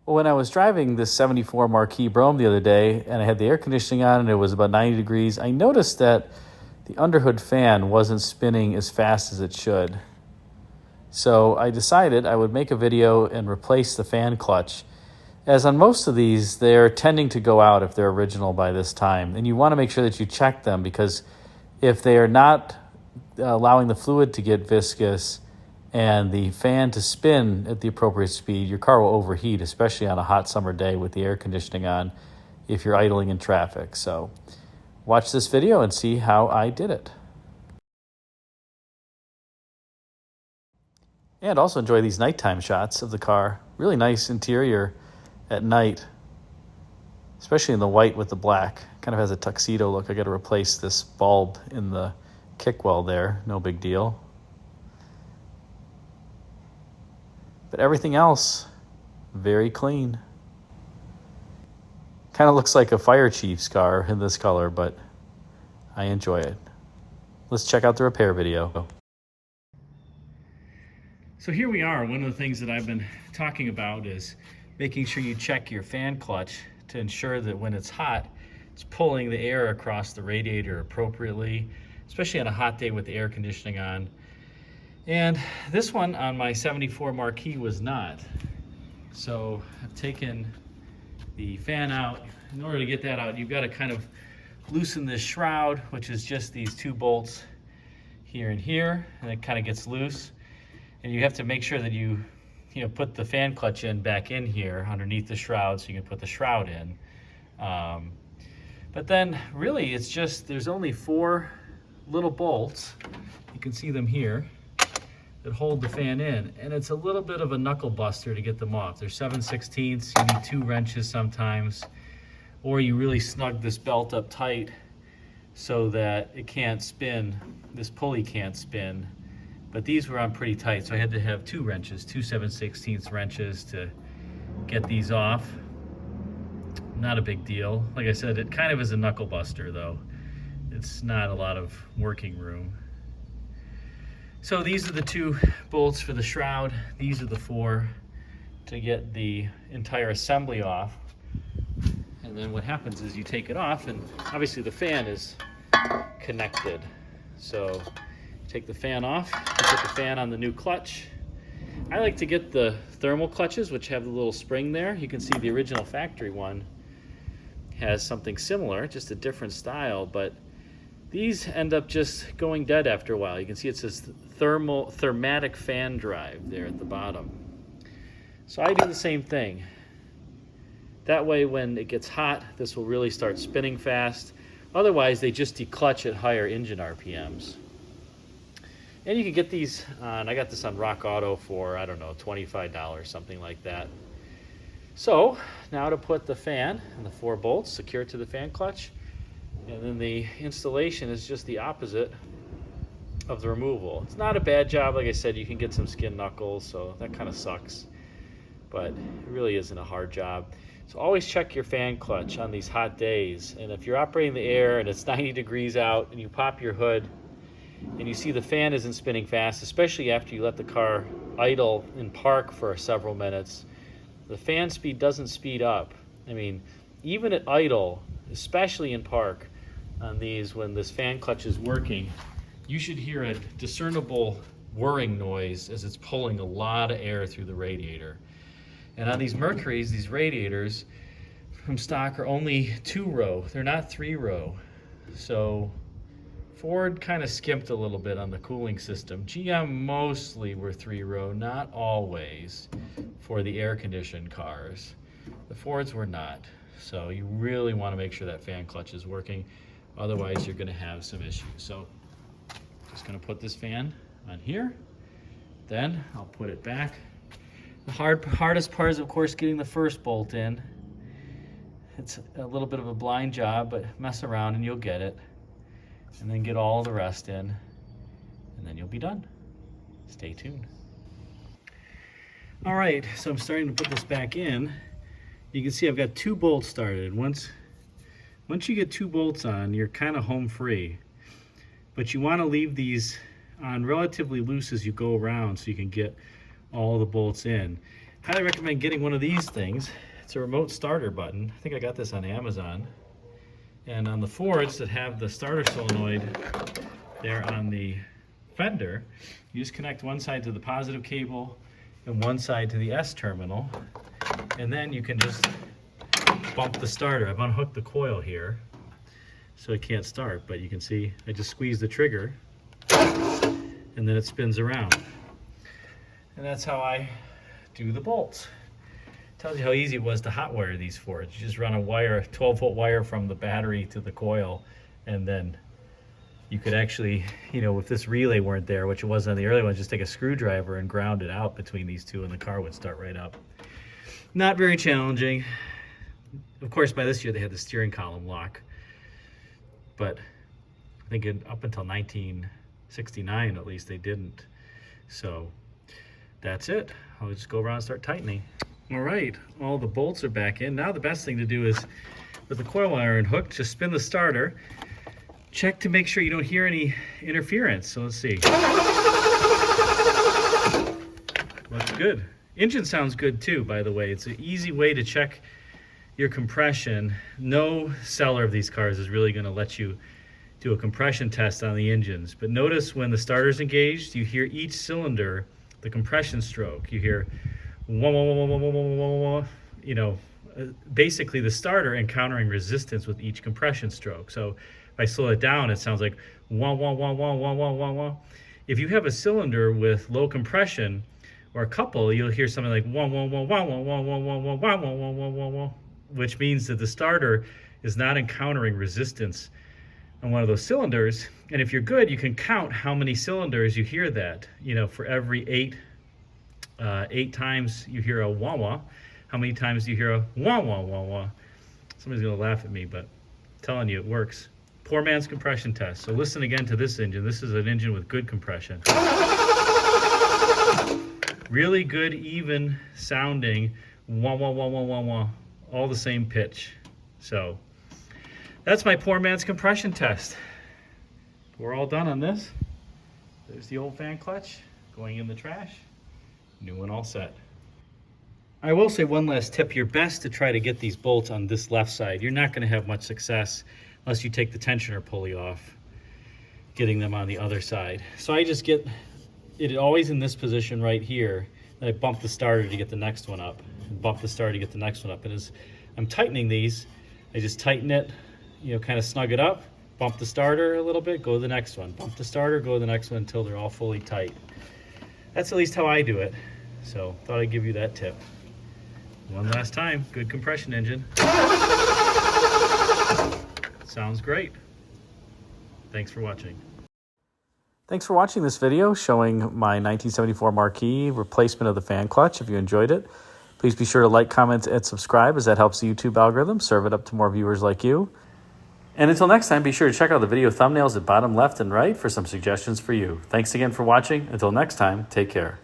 Well, when I was driving this 74 Marquis Brougham the other day and I had the air conditioning on and it was about 90 degrees, I noticed that the underhood fan wasn't spinning as fast as it should. So I decided I would make a video and replace the fan clutch. As on most of these, they're tending to go out if they're original by this time. And you want to make sure that you check them, because if they are not allowing the fluid to get viscous and the fan to spin at the appropriate speed, your car will overheat, especially on a hot summer day with the air conditioning on if you're idling in traffic. So watch this video and see how I did it. And also enjoy these nighttime shots of the car. Really nice interior at night, especially in the white with the black. Kind of has a tuxedo look. I got to replace this bulb in the kick well there. No big deal. But everything else, very clean. Kind of looks like a fire chief's car in this color, but I enjoy it. Let's check out the repair video. So here we are. One of the things that I've been talking about is making sure you check your fan clutch to ensure that when it's hot, it's pulling the air across the radiator appropriately, especially on a hot day with the air conditioning on. And this one on my 74 Marquis was not. So I've taken the fan out. In order to get that out, you've got to kind of loosen this shroud, which is just these two bolts here and here, and it kind of gets loose. And you have to make sure that you put the fan clutch in back in here underneath the shroud so you can put the shroud in. But then really it's just, there's only 4 little bolts. You can see them here that hold the fan in, and it's a little bit of a knuckle buster to get them off. They're 7/16. You need 2 wrenches sometimes, or you really snug this belt up tight so that it can't spin, this pulley can't spin. But these were on pretty tight, so I had to have 2 wrenches, 2 7/16 wrenches to get these off. Not a big deal. Like I said, it kind of is a knuckle buster though. It's not a lot of working room. So these are the 2 bolts for the shroud. These are the 4 to get the entire assembly off. And then what happens is you take it off, and obviously the fan is connected. So take the fan off, you put the fan on the new clutch. I like to get the thermal clutches, which have the little spring there. You can see the original factory one has something similar, just a different style, but these end up just going dead after a while. You can see it says thermatic fan drive there at the bottom. So I do the same thing. That way when it gets hot, this will really start spinning fast. Otherwise, they just declutch at higher engine RPMs. And you can get these on, I got this on Rock Auto for, I don't know, $25, something like that. So now to put the fan and the 4 bolts, secure to the fan clutch. And then the installation is just the opposite of the removal. It's not a bad job. Like I said, you can get some skin knuckles, so that kind of sucks. But it really isn't a hard job. So always check your fan clutch on these hot days. And if you're operating the air and it's 90 degrees out and you pop your hood and you see the fan isn't spinning fast, especially after you let the car idle in park for several minutes, the fan speed doesn't speed up. I mean, even at idle, especially in park, on these, when this fan clutch is working, you should hear a discernible whirring noise as it's pulling a lot of air through the radiator. And on these Mercuries, these radiators from stock are only 2-row. They're not 3-row. So Ford kind of skimped a little bit on the cooling system. GM mostly were 3-row, not always for the air-conditioned cars. The Fords were not. So you really want to make sure that fan clutch is working. Otherwise, you're going to have some issues. So just going to put this fan on here. Then I'll put it back. The hardest part is, of course, getting the first bolt in. It's a little bit of a blind job, but mess around and you'll get it. And then get all the rest in, and then you'll be done. Stay tuned. All right, so I'm starting to put this back in. You can see I've got 2 bolts started. Once you get 2 bolts on, you're kind of home free. But you want to leave these on relatively loose as you go around so you can get all the bolts in. highly recommend getting one of these things. It's a remote starter button. I think I got this on Amazon. And on the Fords that have the starter solenoid there on the fender, you just connect one side to the positive cable and one side to the S terminal, and then you can just bump the starter. I've unhooked the coil here so it can't start, but you can see I just squeeze the trigger and then it spins around. And that's how I do the bolts. Tells you how easy it was to hot wire these Fords. You just run a wire, 12-volt wire from the battery to the coil, and then you could actually, you know, if this relay weren't there, which it wasn't on the early ones, just take a screwdriver and ground it out between these two and the car would start right up. Not very challenging. Of course, by this year they had the steering column lock, but I think up until 1969 at least they didn't. So that's it. I'll just go around and start tightening. All right, all the bolts are back in. Now the best thing to do is, with the coil wire unhooked, just spin the starter. Check to make sure you don't hear any interference. So let's see. Looks good. Engine sounds good too, by the way. It's an easy way to check your compression. No seller of these cars is really going to let you do a compression test on the engines. But notice when the starter's engaged, you hear each cylinder, the compression stroke. You hear wah, wah, wah, wah, wah, wah, wah, wah, you know, basically the starter encountering resistance with each compression stroke. So if I slow it down, it sounds like wah, wah, wah, wah, wah, wah, wah, wah. If you have a cylinder with low compression, or a couple, you'll hear something like wah, wah, wah, wah, wah, wah, wah, wah, wah, wah, wah, wah, wah, wah, wah, which means that the starter is not encountering resistance on one of those cylinders. And if you're good, you can count how many cylinders you hear that. You know, for every eight times you hear a wah wah, how many times do you hear a wah wah wah wah? Somebody's gonna laugh at me, but I'm telling you, it works. Poor man's compression test. So listen again to this engine. This is an engine with good compression. Really good, even sounding wah wah wah wah wah wah, all the same pitch. So that's my poor man's compression test. We're all done on this. There's the old fan clutch going in the trash. New one all set. I will say one last tip. You're best to try to get these bolts on this left side. You're not going to have much success unless you take the tensioner pulley off, getting them on the other side. So I just get it always in this position right here. Then I bump the starter to get the next one up. And bump the starter to get the next one up. And as I'm tightening these, I just tighten it, you know, kind of snug it up, bump the starter a little bit, go to the next one. Bump the starter, go to the next one until they're all fully tight. That's at least how I do it. So thought I'd give you that tip. One last time, good compression engine. Sounds great. Thanks for watching. Thanks for watching this video showing my 1974 Marquis replacement of the fan clutch. If you enjoyed it, please be sure to like, comment, and subscribe, as that helps the YouTube algorithm serve it up to more viewers like you. And until next time, be sure to check out the video thumbnails at bottom left and right for some suggestions for you. Thanks again for watching. Until next time, take care.